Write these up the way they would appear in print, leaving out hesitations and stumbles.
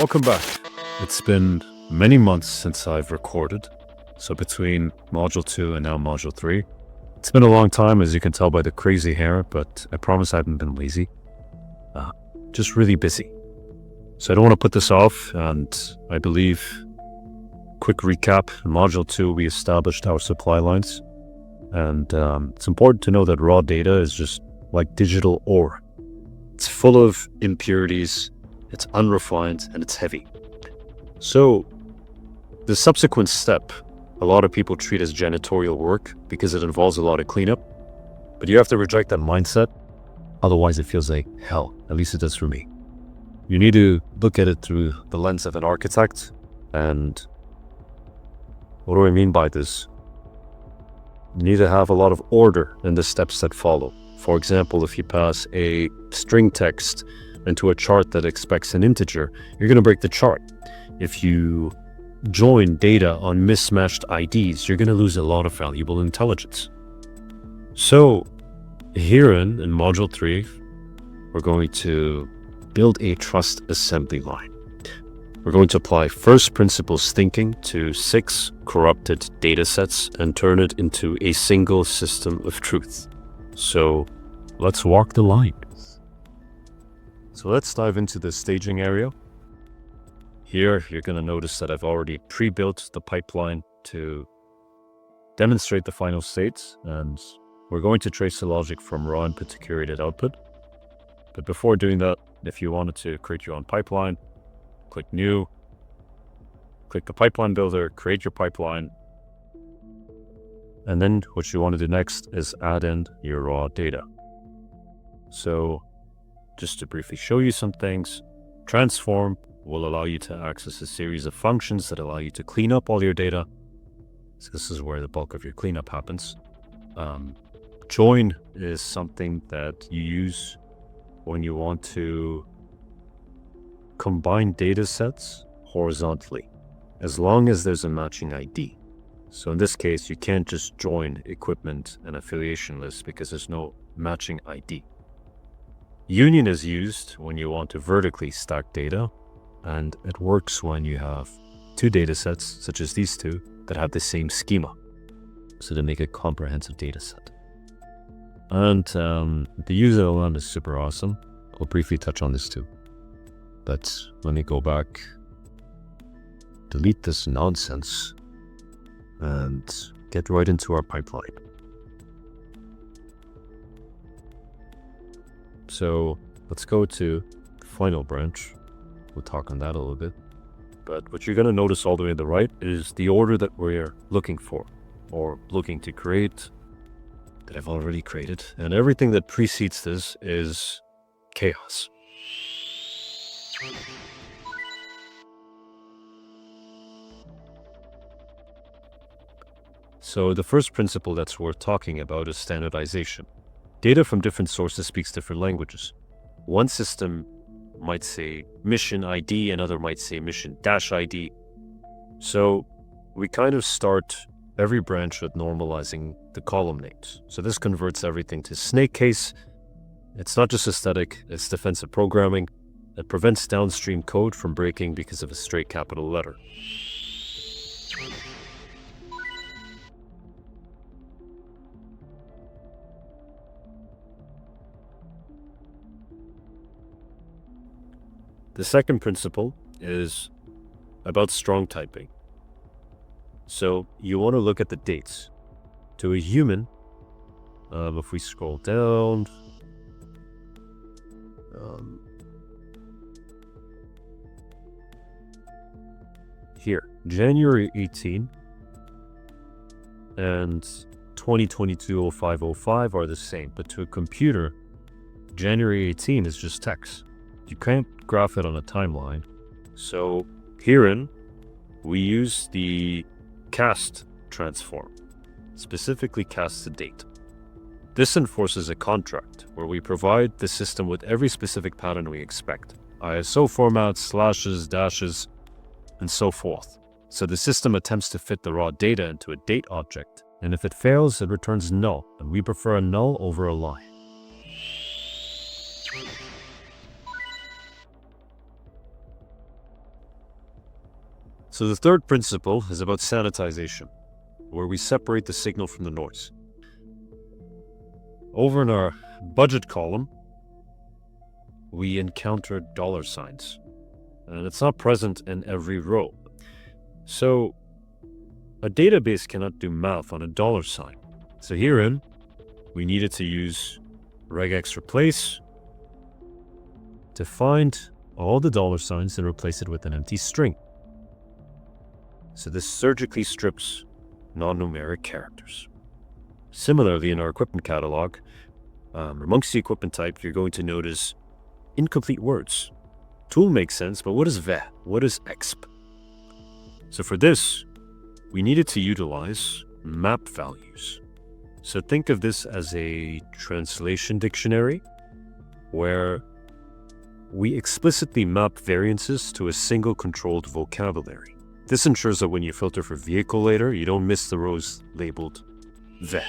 Welcome back. It's been many months since I've recorded. So between Module 2 and now Module 3. It's been a long time, as you can tell by the crazy hair, but I promise I haven't been lazy. Just really busy. So I don't want to put this off, and I believe, quick recap, in Module 2 we established our supply lines. And it's important to know that raw data is just like digital ore. It's full of impurities, it's unrefined, and it's heavy. So the subsequent step, a lot of people treat as janitorial work because it involves a lot of cleanup. But you have to reject that mindset. Otherwise, it feels like hell. At least it does for me. You need to look at it through the lens of an architect. And what do I mean by this? You need to have a lot of order in the steps that follow. For example, if you pass a string text into a chart that expects an integer, you're going to break the chart. If you join data on mismatched IDs, you're going to lose a lot of valuable intelligence. So here in Module 3, we're going to build a trust assembly line. We're going to apply first principles thinking to 6 corrupted datasets and turn it into a single system of truth. So let's walk the line. So let's dive into the staging area. Here, you're going to notice that I've already pre-built the pipeline to demonstrate the final states, and we're going to trace the logic from raw input to curated output. But before doing that, if you wanted to create your own pipeline, click New, click the Pipeline Builder, create your pipeline, and then what you want to do next is add in your raw data. So just to briefly show you some things, transform will allow you to access a series of functions that allow you to clean up all your data. So this is where the bulk of your cleanup happens. Join is something that you use when you want to combine data sets horizontally, as long as there's a matching ID. So in this case, you can't just join equipment and affiliation lists because there's no matching ID. Union is used when you want to vertically stack data, and it works when you have 2 data sets, such as these 2, that have the same schema, so to make a comprehensive data set. And the user LLM is super awesome. I'll briefly touch on this too. But let me go back, delete this nonsense, and get right into our pipeline. So let's go to the final branch. We'll talk on that a little bit. But what you're going to notice all the way to the right is the order that we're looking for, or looking to create, that I've already created. And everything that precedes this is chaos. So the first principle that's worth talking about is standardization. Data from different sources speaks different languages. One system might say mission ID, another might say mission-ID. So we kind of start every branch with normalizing the column names. So this converts everything to snake case. It's not just aesthetic, it's defensive programming. It prevents downstream code from breaking because of a straight capital letter. The second principle is about strong typing. So you want to look at the dates. To a human, if we scroll down, here, January 18 and 2022-05-05 are the same, but to a computer, January 18 is just text. You can't graph it on a timeline. So herein, we use the cast transform, specifically cast to date. This enforces a contract where we provide the system with every specific pattern we expect, ISO formats, slashes, dashes, and so forth. So the system attempts to fit the raw data into a date object, and if it fails, it returns null, and we prefer a null over a line. So the third principle is about sanitization, where we separate the signal from the noise. Over in our budget column, we encounter dollar signs, and it's not present in every row. So a database cannot do math on a dollar sign. So herein, we needed to use Regex replace to find all the dollar signs and replace it with an empty string. So this surgically strips non-numeric characters. Similarly, in our equipment catalog, amongst the equipment type, you're going to notice incomplete words. Tool makes sense, but what is ve? What is exp? So for this, we needed to utilize map values. So think of this as a translation dictionary where we explicitly map variances to a single controlled vocabulary. This ensures that when you filter for vehicle later, you don't miss the rows labeled ve.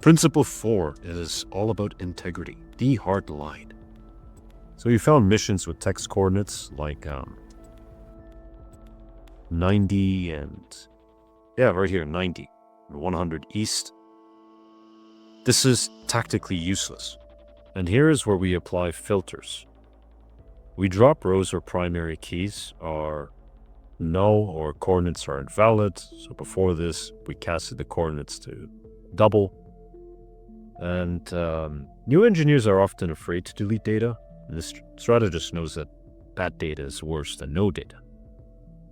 Principle 4 is all about integrity, the hard line. So we found missions with text coordinates like 90 and, right here, 90 and 100 east. This is tactically useless. And here is where we apply filters. We drop rows where primary keys are null or coordinates are invalid. So before this, we casted the coordinates to double. And new engineers are often afraid to delete data. And this strategist knows that bad data is worse than no data.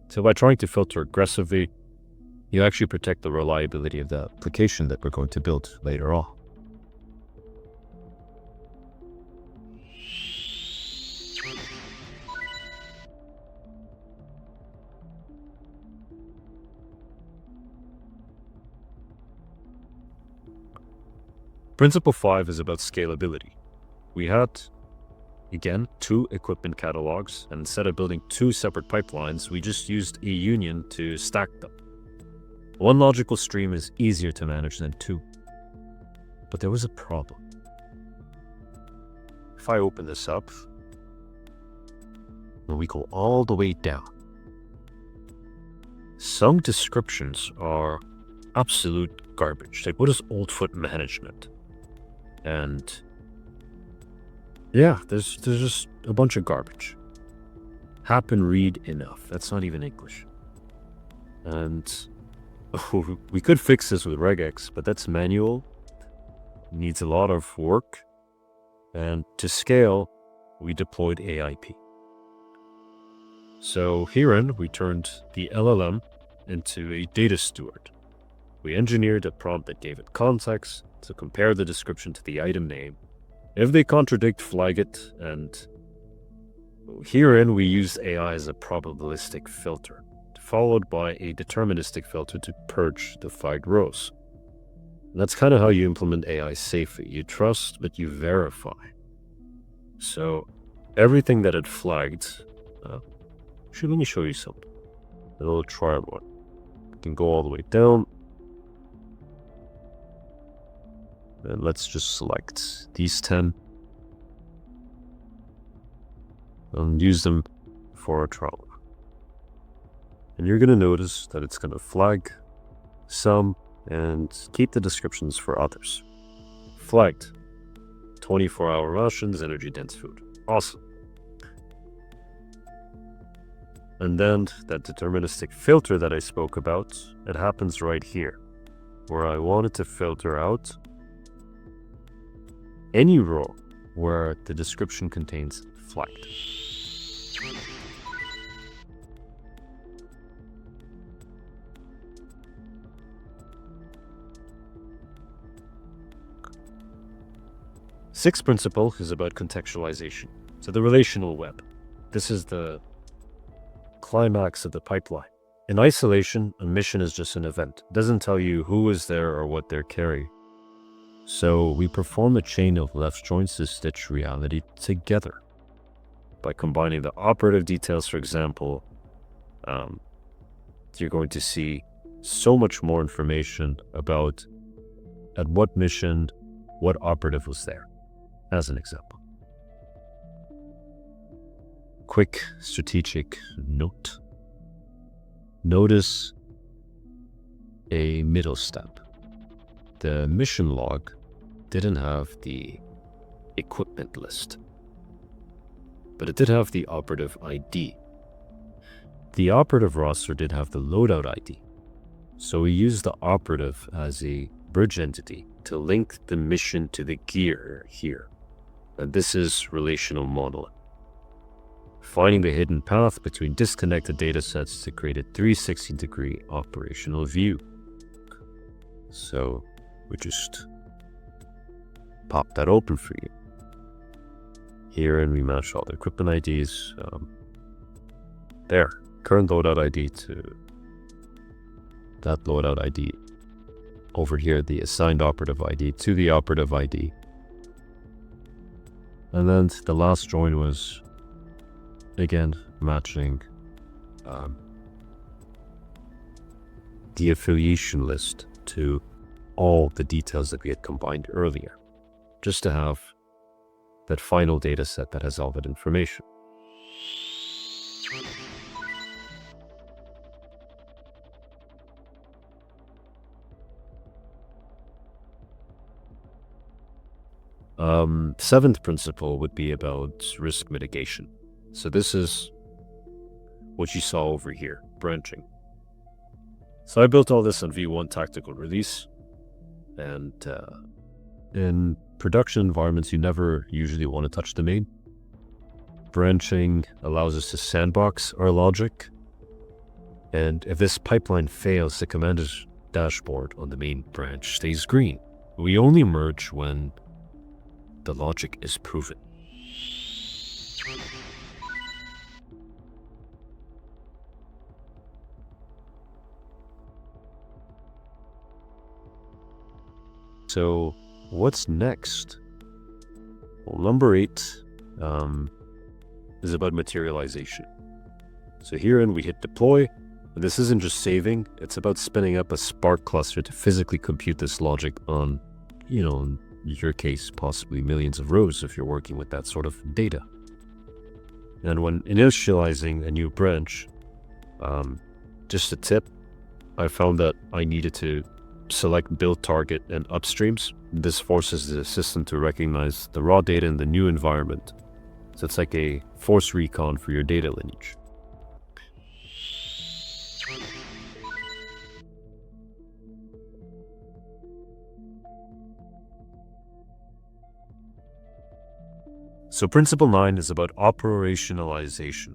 So by trying to filter aggressively, you actually protect the reliability of the application that we're going to build later on. Principle 5 is about scalability. We had, again, 2 equipment catalogs, and instead of building 2 separate pipelines, we just used a union to stack them. One logical stream is easier to manage than 2. But there was a problem. If I open this up, and we go all the way down, some descriptions are absolute garbage. Like, what is old foot management? And there's just a bunch of garbage. Happen read enough. That's not even English. And we could fix this with Regex, but that's manual. Needs a lot of work. And to scale, we deployed AIP. So herein, we turned the LLM into a data steward. We engineered a prompt that gave it context to compare the description to the item name. If they contradict, flag it, and herein we used AI as a probabilistic filter, followed by a deterministic filter to purge the flagged rows. And that's kind of how you implement AI safely. You trust, but you verify. So everything that it flagged, actually, let me show you something. A little trial one. You can go all the way down. And let's just select these 10 and use them for a trial. And you're going to notice that it's going to flag some and keep the descriptions for others. Flagged 24-hour rations, energy dense food. Awesome. And then that deterministic filter that I spoke about, it happens right here, where I wanted to filter out any row where the description contains flagged. Sixth principle is about contextualization. So the relational web. This is the climax of the pipeline. In isolation, a mission is just an event. It doesn't tell you who is there or what they're carrying. So we perform a chain of left joins to stitch reality together. By combining the operative details, for example, you're going to see so much more information about at what mission, what operative was there, as an example. quick strategic note. Notice a middle step. The mission log didn't have the equipment list, but it did have the operative ID. The operative roster did have the loadout ID, so we used the operative as a bridge entity to link the mission to the gear here. And this is relational modeling. Finding the hidden path between disconnected datasets to create a 360-degree operational view. So we just pop that open for you. Here, and we match all the equipment IDs. There, current loadout ID to that loadout ID. Over here, the assigned operative ID to the operative ID. And then the last join was, again, matching the affiliation list to all the details that we had combined earlier, just to have that final data set that has all that information. Seventh principle would be about risk mitigation. So this is what you saw over here, branching. So I built all this on V1 tactical release, and in production environments, you never usually want to touch the main. Branching allows us to sandbox our logic, and if this pipeline fails, the commander's dashboard on the main branch stays green. We only merge when the logic is proven. So what's next? Well, number 8 is about materialization. So herein we hit deploy. And this isn't just saving, it's about spinning up a Spark cluster to physically compute this logic on, in your case, possibly millions of rows if you're working with that sort of data. And when initializing a new branch, just a tip, I found that I needed to select build target and upstreams. This forces the system to recognize the raw data in the new environment. So it's like a force recon for your data lineage. So principle 9 is about operationalization.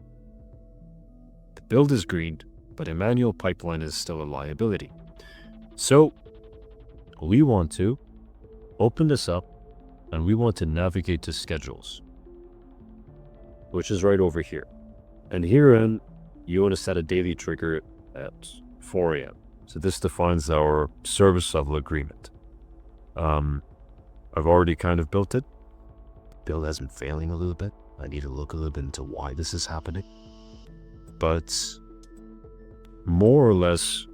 The build is green, but a manual pipeline is still a liability. So we want to open this up and we want to navigate to schedules, which is right over here. And herein, you want to set a daily trigger at 4 a.m. So this defines our service level agreement. I've already kind of built it. Build has been failing a little bit. I need to look a little bit into why this is happening. But more or less,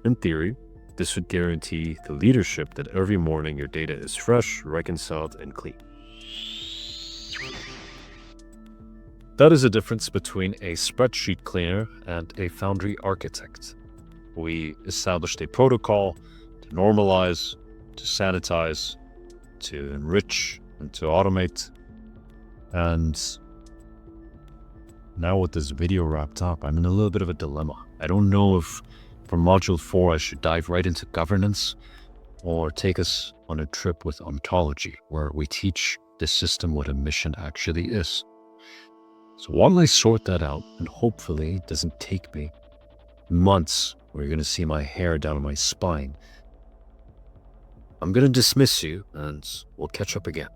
in theory, this would guarantee the leadership that every morning your data is fresh, reconciled, and clean. That is the difference between a spreadsheet cleaner and a Foundry architect. We established a protocol to normalize, to sanitize, to enrich, and to automate. And now with this video wrapped up, I'm in a little bit of a dilemma. I don't know if for module 4 I should dive right into governance or take us on a trip with ontology, where we teach the system what a mission actually is. So while I sort that out, and hopefully it doesn't take me months where you're going to see my hair down my spine, I'm going to dismiss you and we'll catch up again.